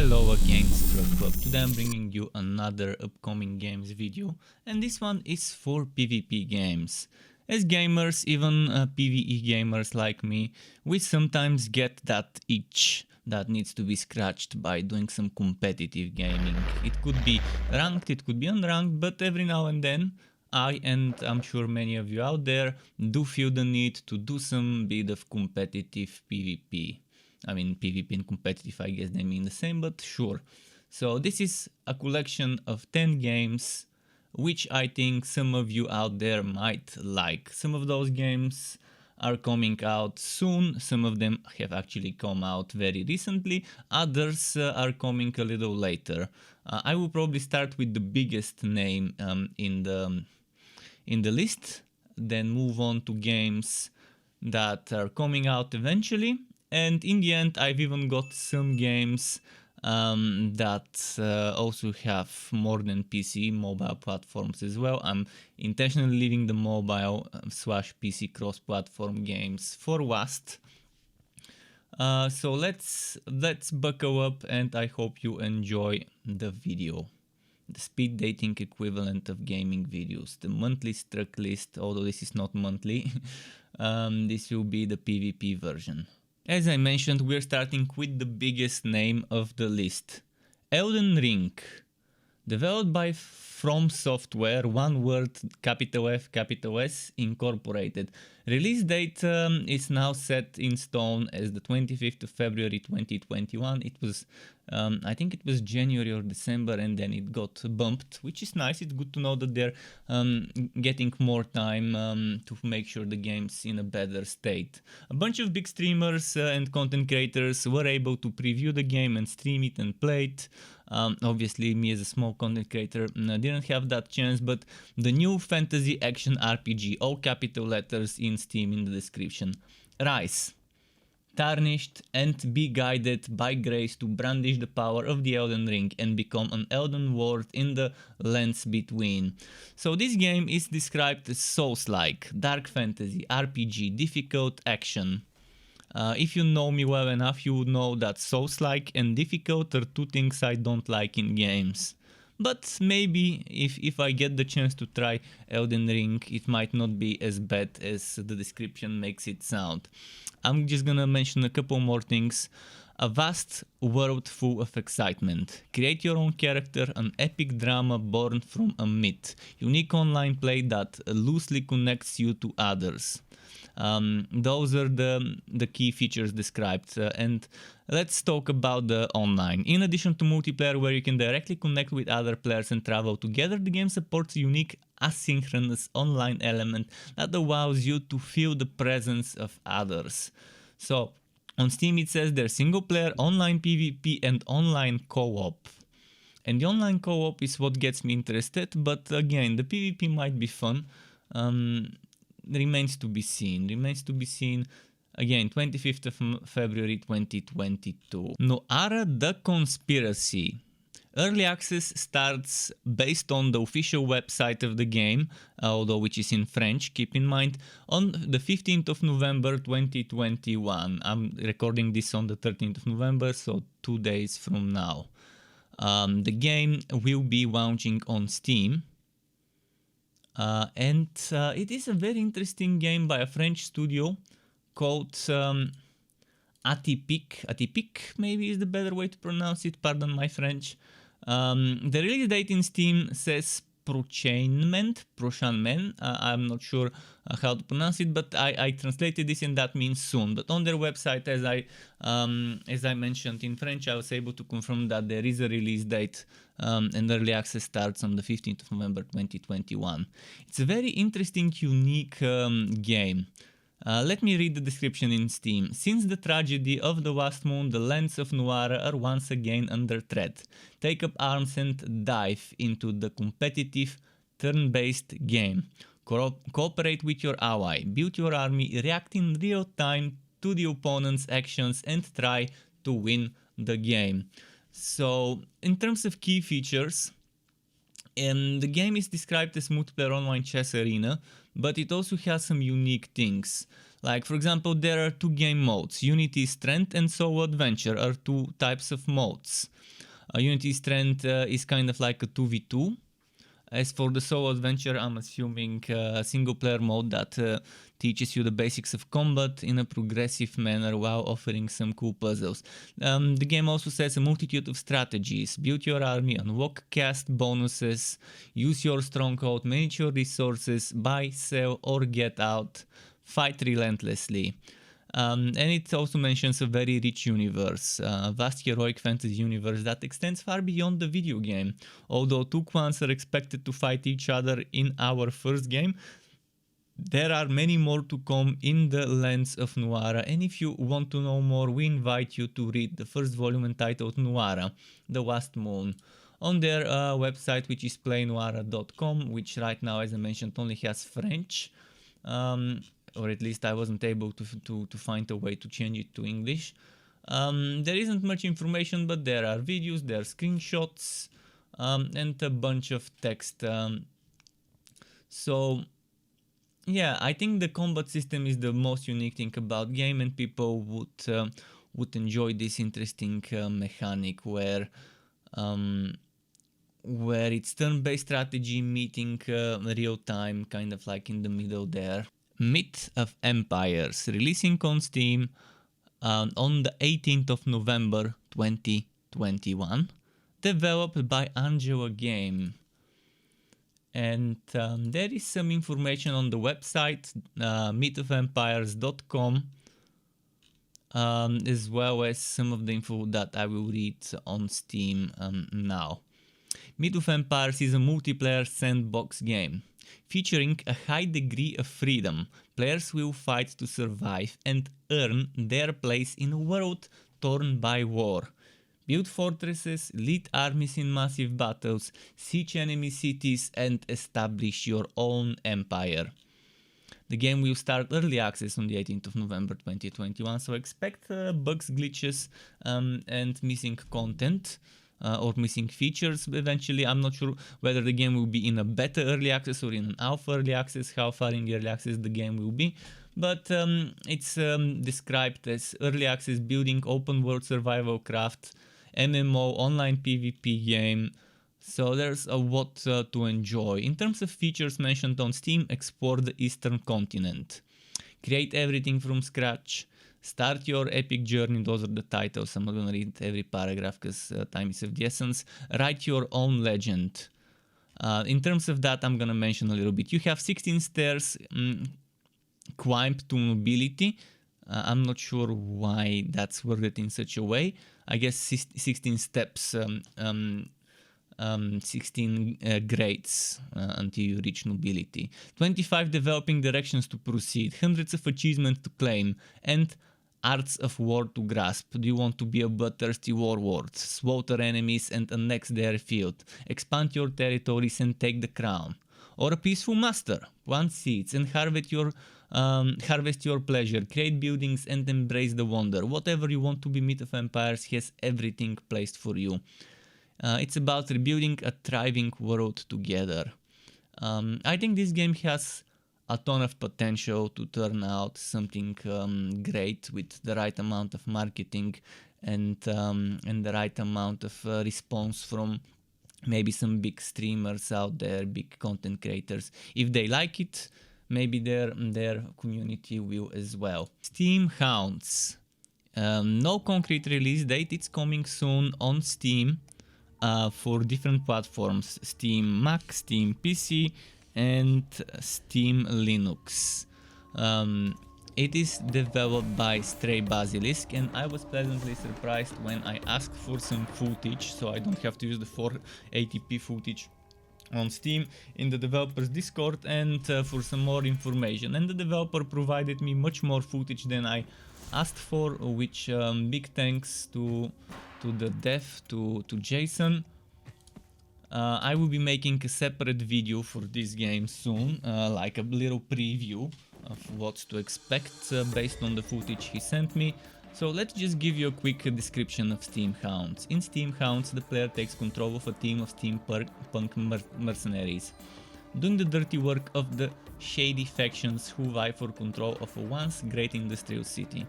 Hello again, Struck Club. Today I'm bringing you another upcoming games video, and this one is for PvP games. As gamers, even PvE gamers like me, we sometimes get that itch that needs to be scratched by doing some competitive gaming. It could be ranked, it could be unranked, but every now and then I, and I'm sure many of you out there, do feel the need to do some bit of competitive PvP. I mean, PvP and competitive, I guess they mean the same, but sure. So this is a collection of 10 games, which I think some of you out there might like. Some of those games are coming out soon, some of them have actually come out very recently, others are coming a little later. I will probably start with the biggest name in the list, then move on to games that are coming out eventually. And in the end, I've even got some games that also have more than PC, mobile platforms as well. I'm intentionally leaving the mobile / PC cross-platform games for last. So let's buckle up, and I hope you enjoy the video. The speed dating equivalent of gaming videos, the monthly Struck list, although this is not monthly. This will be the PvP version. As I mentioned, we're starting with the biggest name of the list. Elden Ring. Developed by FromSoftware, one word, capital F, capital S, Incorporated. Release date is now set in stone as the 25th of February 2021. It was, I think it was January or December, and then it got bumped, which is nice. It's good to know that they're getting more time to make sure the game's in a better state. A bunch of big streamers and content creators were able to preview the game and stream it and play it. Obviously, me as a small content creator didn't have that chance, but the new fantasy action RPG, all capital letters in Steam in the description. Rise. Tarnished and be guided by grace to brandish the power of the Elden Ring and become an Elden Ward in the lands between. So this game is described as Souls-like, dark fantasy, RPG, difficult action. If you know me well enough, you would know that Souls-like and difficult are two things I don't like in games. But maybe if I get the chance to try Elden Ring, it might not be as bad as the description makes it sound. I'm just gonna mention a couple more things. A vast world full of excitement. Create your own character, an epic drama born from a myth. Unique online play that loosely connects you to others. Those are the key features described, and let's talk about the online. In addition to multiplayer, where you can directly connect with other players and travel together, the game supports a unique asynchronous online element that allows you to feel the presence of others. So on Steam it says there's single player, online PvP and online co-op. And the online co-op is what gets me interested, but again, the PvP might be fun. Remains to be seen. Again, 25th of February 2022. Noara the Conspiracy. Early access starts based on the official website of the game, although which is in French, keep in mind, on the 15th of November 2021. I'm recording this on the 13th of November, so 2 days from now. The game will be launching on Steam. And it is a very interesting game by a French studio called Atypique. Atypique maybe is the better way to pronounce it, pardon my French. The release date in Steam says prochainement. I'm not sure how to pronounce it, but I translated this and that means soon. But on their website, as I mentioned in French, I was able to confirm that there is a release date, and early access starts on the 15th of November 2021. It's a very interesting, unique game. Let me read the description in Steam. Since the tragedy of the last moon, the lands of Noara are once again under threat. Take up arms and dive into the competitive, turn-based game. Cooperate with your ally, build your army, react in real time to the opponent's actions, and try to win the game. So, in terms of key features, the game is described as multiplayer online chess arena, but it also has some unique things. Like, for example, there are two game modes. Unity Strength and Solo Adventure are two types of modes. Unity Strength is kind of like a 2v2. As for the Solo Adventure, I'm assuming a single-player mode that teaches you the basics of combat in a progressive manner while offering some cool puzzles. The game also says a multitude of strategies. Build your army, unlock cast bonuses, use your stronghold, manage your resources, buy, sell, or get out, fight relentlessly. And it also mentions a very rich universe, a vast heroic fantasy universe that extends far beyond the video game. Although two clans are expected to fight each other in our first game, there are many more to come in the lands of Noara, and if you want to know more, we invite you to read the first volume entitled Noara, The Last Moon, on their website, which is playnoara.com, which right now, as I mentioned, only has French. Or at least I wasn't able to find a way to change it to English. There isn't much information, but there are videos, there are screenshots, and a bunch of text. So yeah, I think the combat system is the most unique thing about game, and people would enjoy this interesting mechanic where it's turn-based strategy meeting real time, kind of like in the middle there. Myth of Empires, releasing on Steam on the 18th of November 2021, developed by Angela Game. And there is some information on the website, mythofempires.com, as well as some of the info that I will read on Steam now. Myth of Empires is a multiplayer sandbox game. Featuring a high degree of freedom, players will fight to survive and earn their place in a world torn by war. Build fortresses, lead armies in massive battles, siege enemy cities, and establish your own empire. The game will start early access on the 18th of November 2021, so expect bugs, glitches, and missing content. Or missing features eventually. I'm not sure whether the game will be in a beta early access or in an alpha early access, how far in the early access the game will be. But it's described as early access building, open world survival craft, MMO, online PvP game. So there's a lot to enjoy. In terms of features mentioned on Steam, explore the Eastern continent. Create everything from scratch. Start your epic journey, those are the titles. I'm not gonna read every paragraph because time is of the essence. Write your own legend. In terms of that, I'm gonna mention a little bit. You have 16 stairs, climb to nobility. I'm not sure why that's worded in such a way. I guess 16 steps, 16 grades until you reach nobility. 25 developing directions to proceed. Hundreds of achievements to claim. And arts of war to grasp. Do you want to be a bloodthirsty warlord, slaughter enemies and annex their field, expand your territories and take the crown? Or a peaceful master, plant seeds and harvest your pleasure, create buildings and embrace the wonder. Whatever you want to be, Myth of Empires has everything placed for you. It's about rebuilding a thriving world together. I think this game has a ton of potential to turn out something great with the right amount of marketing and the right amount of response from maybe some big streamers out there, big content creators. If they like it, maybe their community will as well. Steamhounds. No concrete release date, it's coming soon on Steam for different platforms. Steam Mac, Steam PC, and Steam Linux. It is developed by Stray Basilisk, and I was pleasantly surprised when I asked for some footage, so I don't have to use the 480p footage on Steam, in the developer's Discord, and for some more information. And the developer provided me much more footage than I asked for, which big thanks to the dev, to Jason. I will be making a separate video for this game soon, like a little preview of what to expect based on the footage he sent me. So let's just give you a quick description of Steamhounds. In Steamhounds, the player takes control of a team of steampunk mercenaries, doing the dirty work of the shady factions who vie for control of a once great industrial city.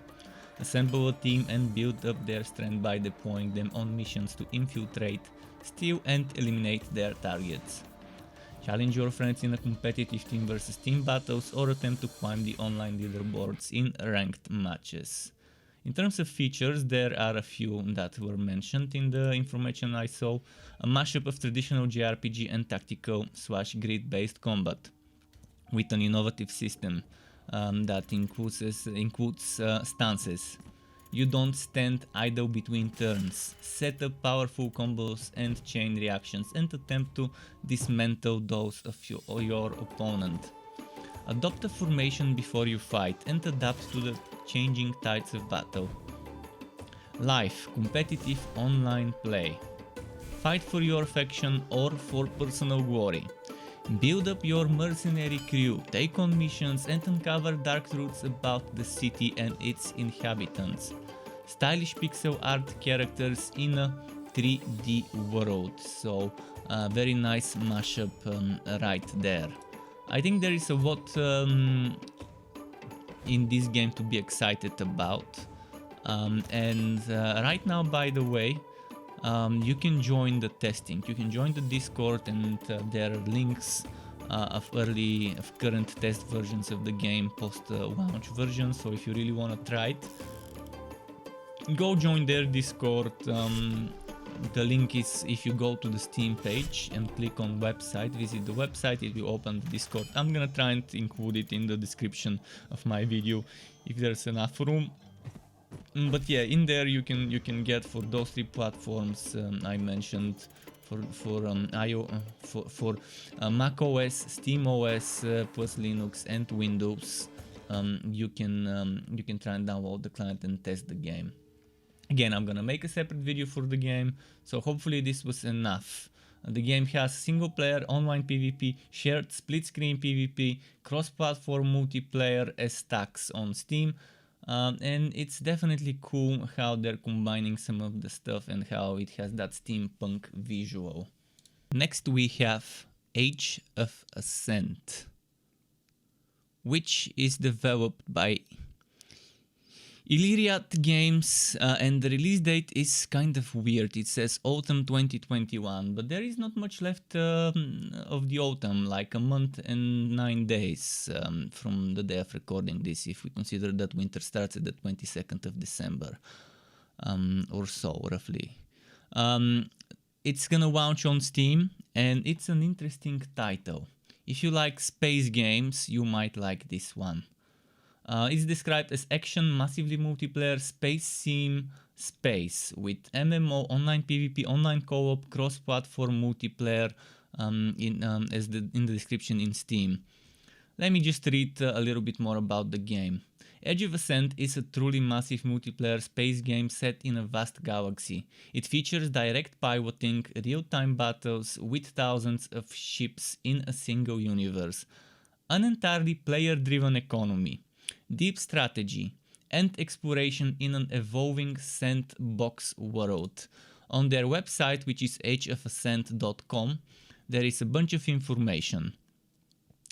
Assemble a team and build up their strength by deploying them on missions to infiltrate, steal and eliminate their targets. Challenge your friends in a competitive team versus team battles or attempt to climb the online leaderboards in ranked matches. In terms of features, there are a few that were mentioned in the information I saw. A mashup of traditional JRPG and tactical / grid-based combat with an innovative system that includes stances. You don't stand idle between turns, set up powerful combos and chain reactions and attempt to dismantle those of your opponent. Adopt a formation before you fight and adapt to the changing tides of battle. Life, competitive online play. Fight for your faction or for personal glory. Build up your mercenary crew, take on missions and uncover dark truths about the city and its inhabitants. Stylish pixel art characters in a 3D world, so very nice mashup right there. I think there is a lot in this game to be excited about, and right now, by the way, you can join the testing. You can join the Discord, and there are links of current test versions of the game, post-launch version. So if you really want to try it, go join their Discord. The link is if you go to the Steam page and click on website, visit the website, it will open the Discord. I'm gonna try and include it in the description of my video if there's enough room. But yeah, in there you can get for those 3 platforms I mentioned, for Mac OS, Steam OS, plus Linux and Windows. You can try and download the client and test the game. Again, I'm gonna make a separate video for the game, so hopefully this was enough. The game has single player, online PvP, shared split screen PvP, cross-platform multiplayer as stacks on Steam, and it's definitely cool how they're combining some of the stuff and how it has that steampunk visual. Next we have Age of Ascent, which is developed by Illyriad Games, and the release date is kind of weird. It says autumn 2021, but there is not much left of the autumn, like a month and 9 days from the day of recording this, if we consider that winter starts at the 22nd of December, or so, roughly. It's gonna launch on Steam, and it's an interesting title. If you like space games, you might like this one. It's described as action, massively multiplayer, space sim space with MMO, online PvP, online co-op, cross-platform multiplayer in the description in Steam. Let me just read a little bit more about the game. Age of Ascent is a truly massive multiplayer space game set in a vast galaxy. It features direct piloting, real-time battles with thousands of ships in a single universe, an entirely player-driven economy, deep strategy, and exploration in an evolving sandbox world. On their website, which is ageofascent.com, there is a bunch of information.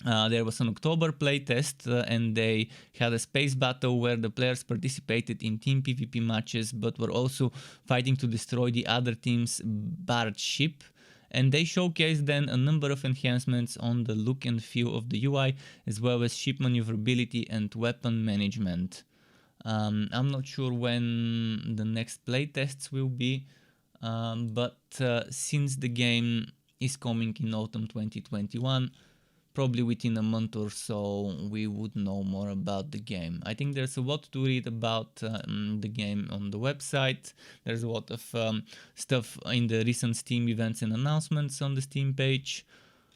There was an October playtest, and they had a space battle where the players participated in team PvP matches but were also fighting to destroy the other team's barge ship. And they showcased then a number of enhancements on the look and feel of the UI, as well as ship maneuverability and weapon management. I'm not sure when the next playtests will be, but since the game is coming in autumn 2021, probably within a month or so we would know more about the game. I think there's a lot to read about the game on the website. There's a lot of stuff in the recent Steam events and announcements on the Steam page.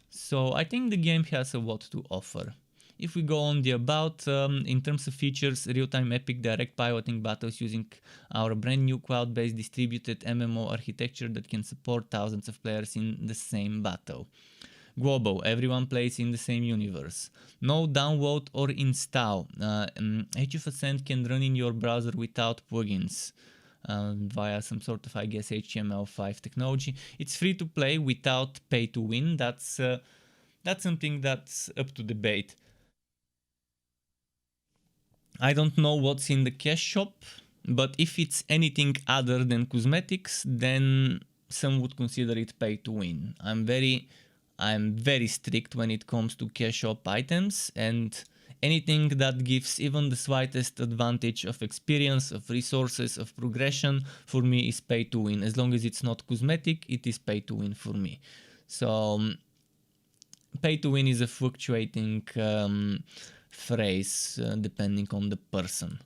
So I think the game has a lot to offer. If we go on the about, in terms of features, real-time epic direct piloting battles using our brand new cloud-based distributed MMO architecture that can support thousands of players in the same battle. Global, everyone plays in the same universe. No download or install. Age of Ascent can run in your browser without plugins via some sort of, I guess, HTML5 technology. It's free to play without pay to win. That's something that's up to debate. I don't know what's in the cash shop, but if it's anything other than cosmetics, then some would consider it pay to win. I'm very strict when it comes to cash shop items, and anything that gives even the slightest advantage of experience, of resources, of progression, for me is pay to win. As long as it's not cosmetic, it is pay to win for me. So pay to win is a fluctuating phrase depending on the person.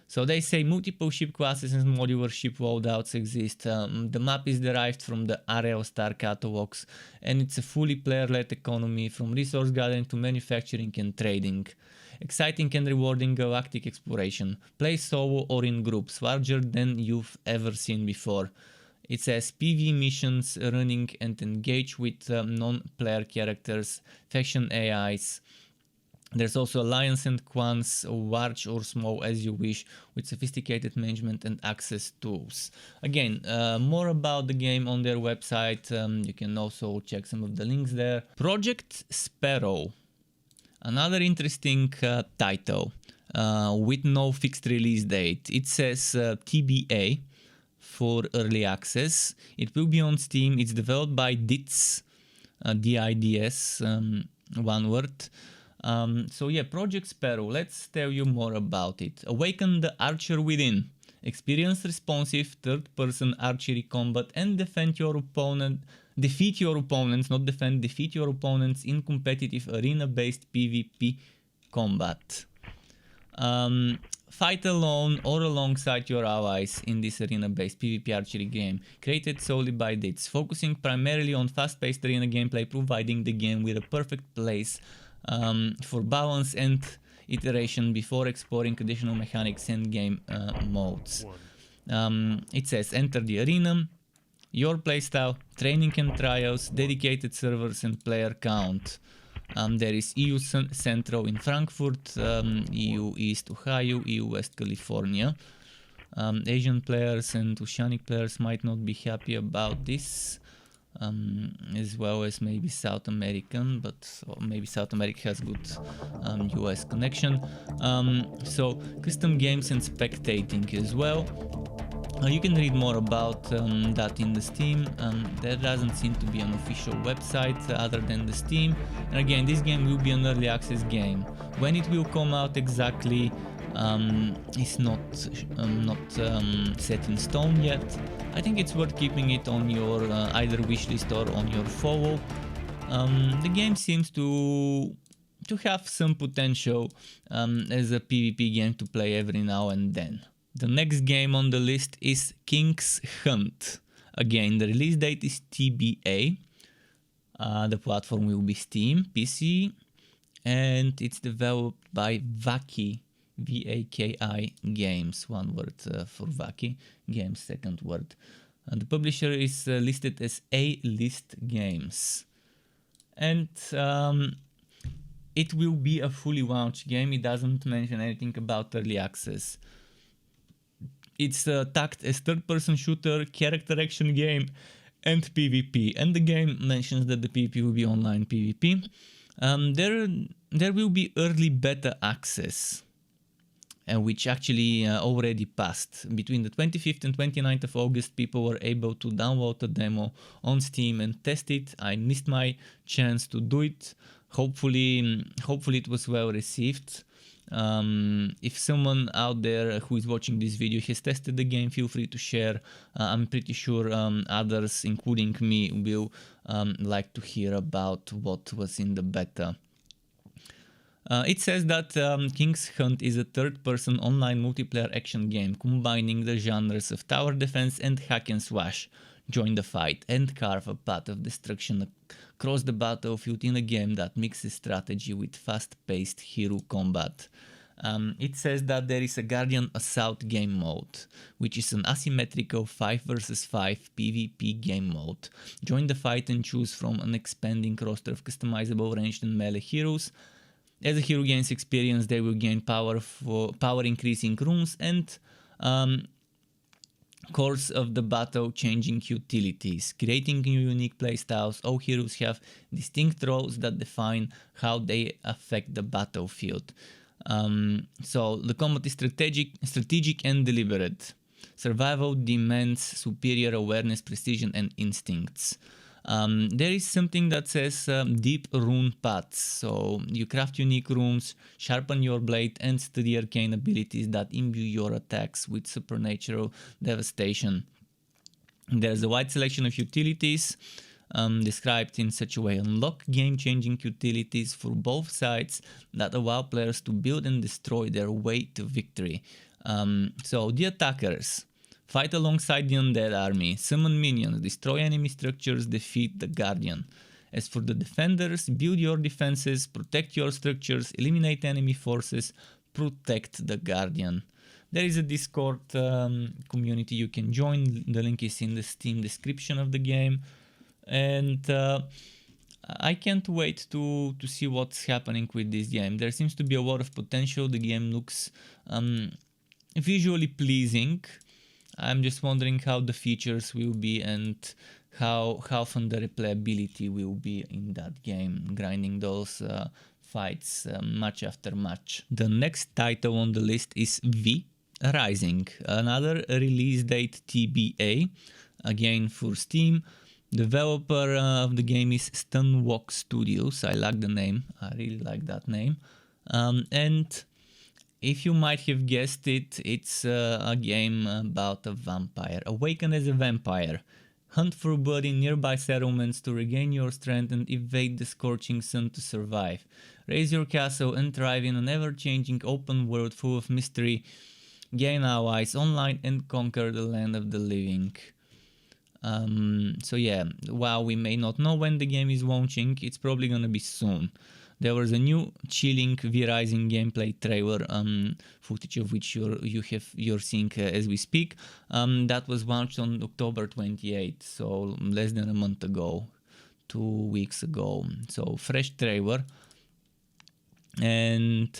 So they say multiple ship classes and modular ship loadouts exist. The map is derived from the Aerial Star catalogs, and it's a fully player-led economy from resource gathering to manufacturing and trading. Exciting and rewarding galactic exploration. Play solo or in groups, larger than you've ever seen before. It says PV missions running and engage with non-player characters, faction AIs. There's also alliance and clans, large or small as you wish, with sophisticated management and access tools. Again, more about the game on their website. You can also check some of the links there. Project Sparrow, another interesting title with no fixed release date. It says TBA for early access. It will be on Steam. It's developed by DIDS, DIDS, one word. So yeah, Project Sparrow, let's tell you more about it. Awaken the archer within. Experience responsive third-person archery combat and defeat your opponents, not defend, defeat your opponents in competitive arena-based PvP combat. Fight alone or alongside your allies in this arena-based PvP archery game, created solely by DIDS, focusing primarily on fast-paced arena gameplay, providing the game with a perfect place for balance and iteration before exploring additional mechanics and game modes. It says enter the arena, your playstyle, training and trials, dedicated servers and player count. There is EU Central in Frankfurt, EU East Ohio, EU West California. Asian players and Oceanic players might not be happy about this. As well as maybe South American, but maybe South America has good US connection. So custom games and spectating as well. You can read more about that in the Steam. There doesn't seem to be an official website other than the Steam. And again, this game will be an early access game. When it will come out exactly is not set in stone yet. I think it's worth keeping it on your either wishlist or on your follow. The game seems to have some potential as a PvP game to play every now and then. The next game on the list is King's Hunt. Again, the release date is TBA. The platform will be Steam, PC, and it's developed by Vaki. VAKI Games, one word for Vaki, Games, second word. The publisher is listed as A-List Games. And it will be a fully launched game. It doesn't mention anything about early access. It's tagged as third-person shooter, character action game, and PvP. And the game mentions that the PvP will be online PvP. There will be early beta access, which actually already passed. Between the 25th and 29th of August, people were able to download the demo on Steam and test it. I missed my chance to do it. Hopefully it was well received. If someone out there who is watching this video has tested the game, feel free to share. I'm pretty sure others, including me, will like to hear about what was in the beta. It says that King's Hunt is a third-person online multiplayer action game combining the genres of tower defense and hack and slash. Join the fight and carve a path of destruction across the battlefield in a game that mixes strategy with fast-paced hero combat. It says that there is a Guardian Assault game mode, which is an asymmetrical 5 vs 5 PvP game mode. Join the fight and choose from an expanding roster of customizable ranged and melee heroes. As a hero gains experience, they will gain power increasing runes and course of the battle changing utilities, creating new unique playstyles. All heroes have distinct roles that define how they affect the battlefield. So the combat is strategic and deliberate. Survival demands superior awareness, precision, and instincts. There is something that says deep rune paths. So you craft unique runes, sharpen your blade, and study arcane abilities that imbue your attacks with supernatural devastation. There's a wide selection of utilities described in such a way. Unlock game-changing utilities for both sides that allow players to build and destroy their way to victory. So the attackers fight alongside the undead army, summon minions, destroy enemy structures, defeat the guardian. As for the defenders, build your defenses, protect your structures, eliminate enemy forces, protect the guardian. There is a Discord community you can join. The link is in the Steam description of the game. And I can't wait to see what's happening with this game. There seems to be a lot of potential. The game looks visually pleasing. I'm just wondering how the features will be and how fun the replayability will be in that game, grinding those fights match after match. The next title on the list is V Rising, another release date TBA, again for Steam. Developer of the game is Stunwalk Studios. I like the name, I really like that name. And if you might have guessed it, it's a game about a vampire. Awaken as a vampire. Hunt for blood in nearby settlements to regain your strength and evade the scorching sun to survive. Raise your castle and thrive in an ever-changing open world full of mystery. Gain allies online and conquer the land of the living. So yeah, while we may not know when the game is launching, it's probably gonna be soon. There was a new chilling V-Rising gameplay trailer, footage of which you're seeing as we speak. That was launched on October 28th, so less than a month ago, 2 weeks ago. So fresh trailer, and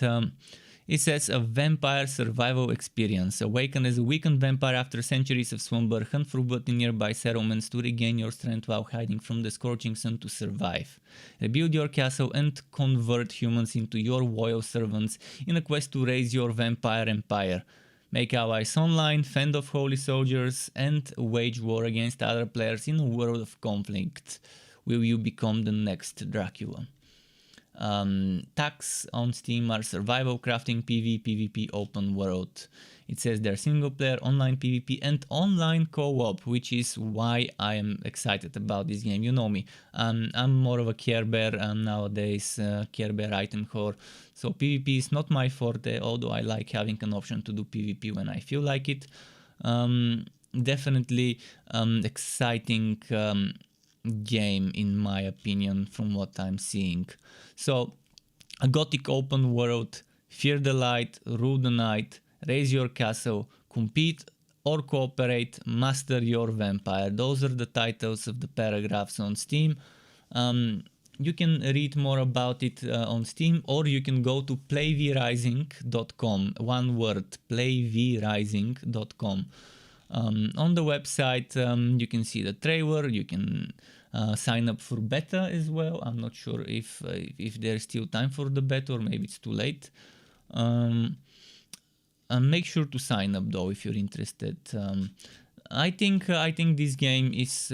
it says a vampire survival experience. Awaken as a weakened vampire after centuries of slumber. Hunt for blood in nearby settlements to regain your strength while hiding from the scorching sun to survive. Rebuild your castle and convert humans into your loyal servants in a quest to raise your vampire empire. Make allies online, fend off holy soldiers, and wage war against other players in a world of conflict. Will you become the next Dracula? Tags on Steam are survival, crafting, PvP, open world. It says they're single player, online PvP, and online co-op, which is why I am excited about this game. You know me, I'm more of a Care Bear nowadays, Care Bear item whore. So PvP is not my forte, although I like having an option to do PvP when I feel like it. Definitely exciting game in my opinion from what I'm seeing. So a gothic open world, fear the light, rule the night, raise your castle, compete or cooperate, master your vampire. Those are the titles of the paragraphs on Steam. You can read more about it on Steam, or you can go to playvrising.com, one word, playvrising.com. On the website you can see the trailer, you can sign up for beta as well. I'm not sure if there's still time for the beta or maybe it's too late. Make sure to sign up though if you're interested. I think this game is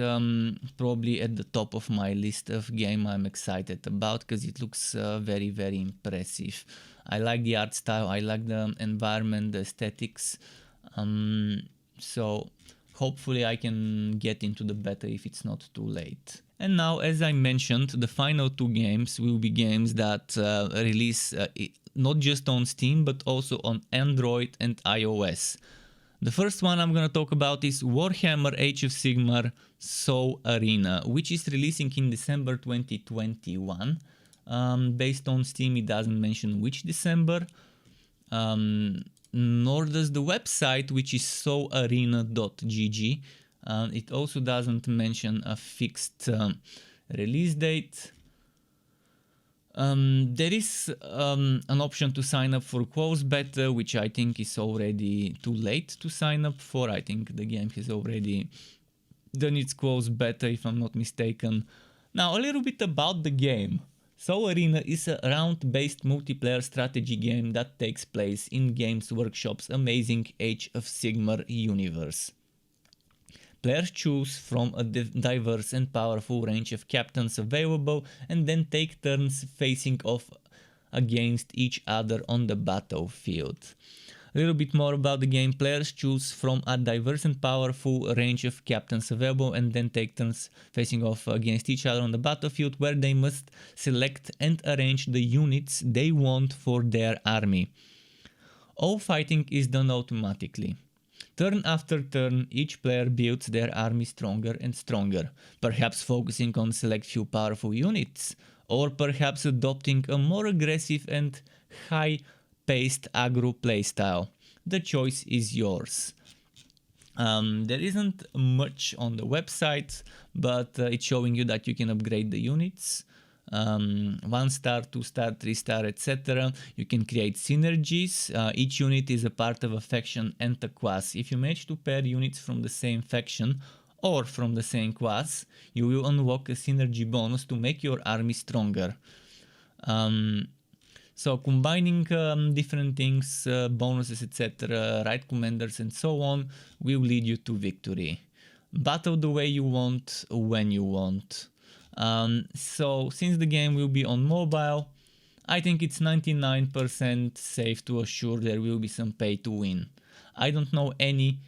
probably at the top of my list of game I'm excited about because it looks very, very impressive. I like the art style, I like the environment, the aesthetics. So hopefully I can get into the beta if it's not too late. And now, as I mentioned, the final two games will be games that release not just on Steam but also on Android and iOS. The first one I'm gonna talk about is Warhammer Age of Sigmar Soul Arena, which is releasing in December 2021. Based on Steam, it doesn't mention which December. Nor does the website, which is soularena.gg. It also doesn't mention a fixed release date. There is an option to sign up for closed beta, which I think is already too late to sign up for. I think the game has already done its closed beta, if I'm not mistaken. Now, a little bit about the game. So Arena is a round-based multiplayer strategy game that takes place in Games Workshop's amazing Age of Sigmar universe. Players choose from a diverse and powerful range of captains available and then take turns facing off against each other on the battlefield. A little bit more about the game. Players choose from a diverse and powerful range of captains available and then take turns facing off against each other on the battlefield, where they must select and arrange the units they want for their army. All fighting is done automatically. Turn after turn, each player builds their army stronger and stronger, perhaps focusing on select few powerful units, or perhaps adopting a more aggressive and high-paced aggro playstyle. The choice is yours. There isn't much on the website, but it's showing you that you can upgrade the units. 1 star, 2 star, 3 star, etc. You can create synergies. Each unit is a part of a faction and a class. If you manage to pair units from the same faction or from the same class, you will unlock a synergy bonus to make your army stronger. So combining different things, bonuses, etc., right commanders and so on, will lead you to victory. Battle the way you want, when you want. So since the game will be on mobile, I think it's 99% safe to assure there will be some pay to win. I don't know any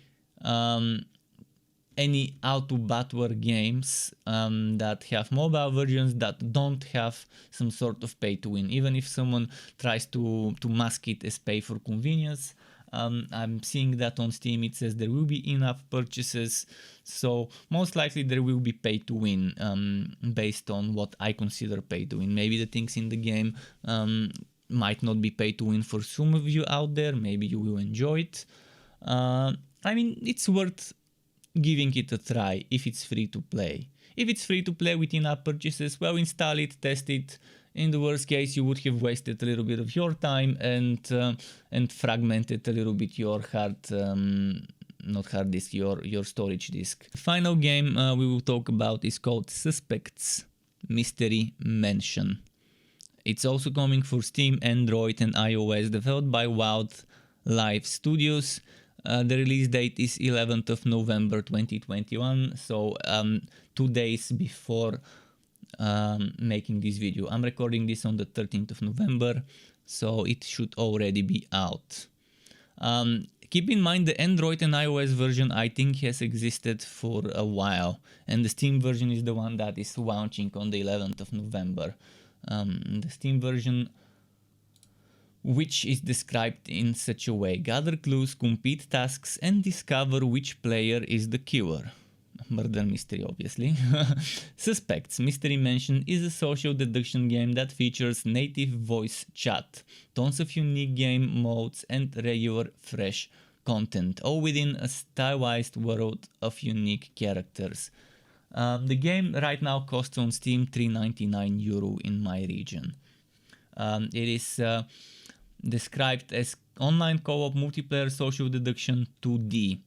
auto-battler games that have mobile versions that don't have some sort of pay to win. Even if someone tries to mask it as pay for convenience, I'm seeing that on Steam it says there will be in-app purchases, so most likely there will be pay to win based on what I consider pay to win. Maybe the things in the game might not be pay to win for some of you out there, maybe you will enjoy it. I mean, it's worth giving it a try if it's free to play. If it's free to play with in-app purchases, well, install it, test it. In the worst case, you would have wasted a little bit of your time and fragmented a little bit your not hard disk, your storage disk. The final game we will talk about is called Suspects Mystery Mansion. It's also coming for Steam, Android and iOS, developed by Wildlife Studios. The release date is 11th of November 2021, so 2 days before making this video. I'm recording this on the 13th of November, so it should already be out. Keep in mind the Android and iOS version I think has existed for a while, and the Steam version is the one that is launching on the 11th of November. The Steam version, which is described in such a way: gather clues, complete tasks and discover which player is the killer. Murder mystery, obviously. Suspects Mystery Mansion is a social deduction game that features native voice chat, tons of unique game modes and regular fresh content, all within a stylized world of unique characters. The game right now costs on Steam €3.99 in my region. It is described as online co-op multiplayer social deduction 2D.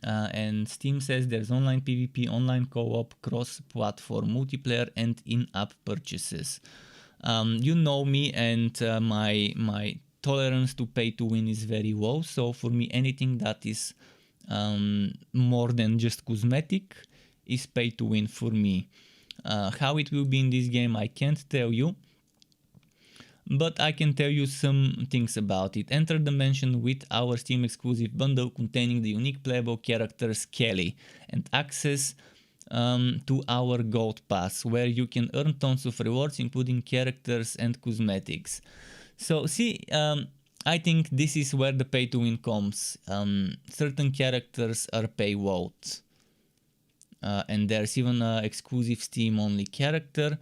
And Steam says there's online PvP, online co-op, cross-platform multiplayer and in-app purchases. You know me, and my tolerance to pay to win is very low, so for me anything that is more than just cosmetic is pay to win for me. How it will be in this game I can't tell you, but I can tell you some things about it. Enter the mansion with our Steam exclusive bundle containing the unique playable character Skelly and access to our gold pass, where you can earn tons of rewards including characters and cosmetics. So see, I think this is where the pay to win comes. Certain characters are paywalled, and there's even an exclusive Steam only character.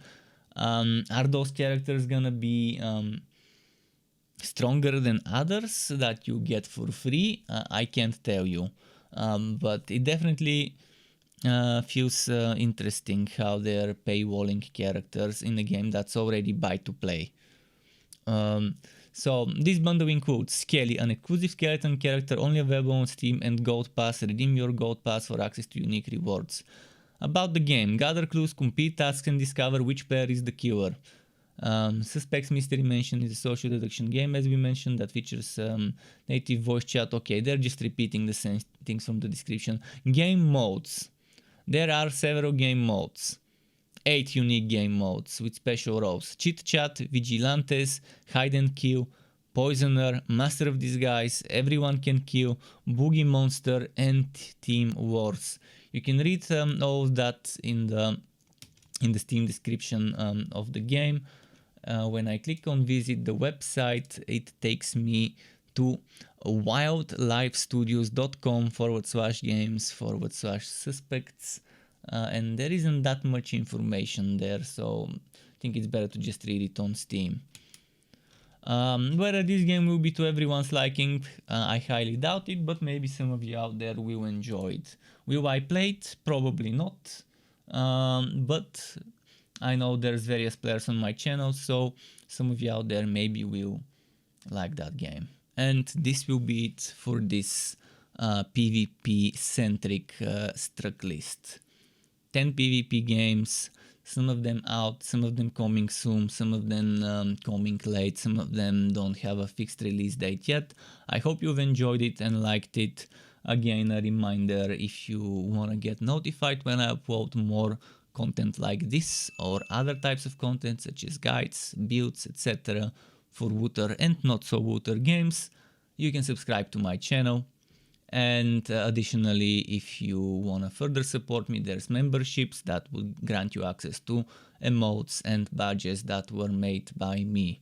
Are those characters gonna be stronger than others that you get for free? I can't tell you, but it definitely feels interesting how they're paywalling characters in a game that's already buy to play. So this bundle includes Skelly, an exclusive skeleton character only available on Steam, and Gold Pass. Redeem your Gold Pass for access to unique rewards. About the game: gather clues, complete tasks and discover which player is the killer. Suspects Mystery Mansion is a social deduction game, as we mentioned, that features native voice chat. Okay, they're just repeating the same things from the description. Game modes. There are several game modes. 8 unique game modes with special roles: Chit Chat, Vigilantes, Hide and Kill, Poisoner, Master of Disguise, Everyone Can Kill, Boogie Monster, and Team Wars. You can read all of that in the Steam description of the game. When I click on visit the website, it takes me to wildlifestudios.com/games/suspects. And there isn't that much information there, so I think it's better to just read it on Steam. Whether this game will be to everyone's liking, I highly doubt it, but maybe some of you out there will enjoy it. Will I play it? Probably not, but I know there's various players on my channel, so some of you out there maybe will like that game. And this will be it for this PvP-centric struck list. 10 PvP games, some of them out, some of them coming soon, some of them coming late, some of them don't have a fixed release date yet. I hope you've enjoyed it and liked it. Again, a reminder, if you want to get notified when I upload more content like this or other types of content such as guides, builds, etc. for Wooter and not so Wooter games, you can subscribe to my channel. And additionally, if you want to further support me, there's memberships that will grant you access to emotes and badges that were made by me.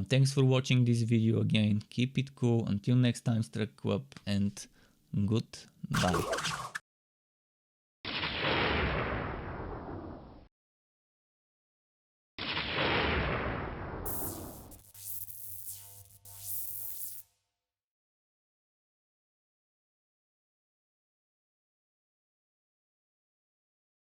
Thanks for watching this video again. Keep it cool. Until next time, Struck Club, and goodbye.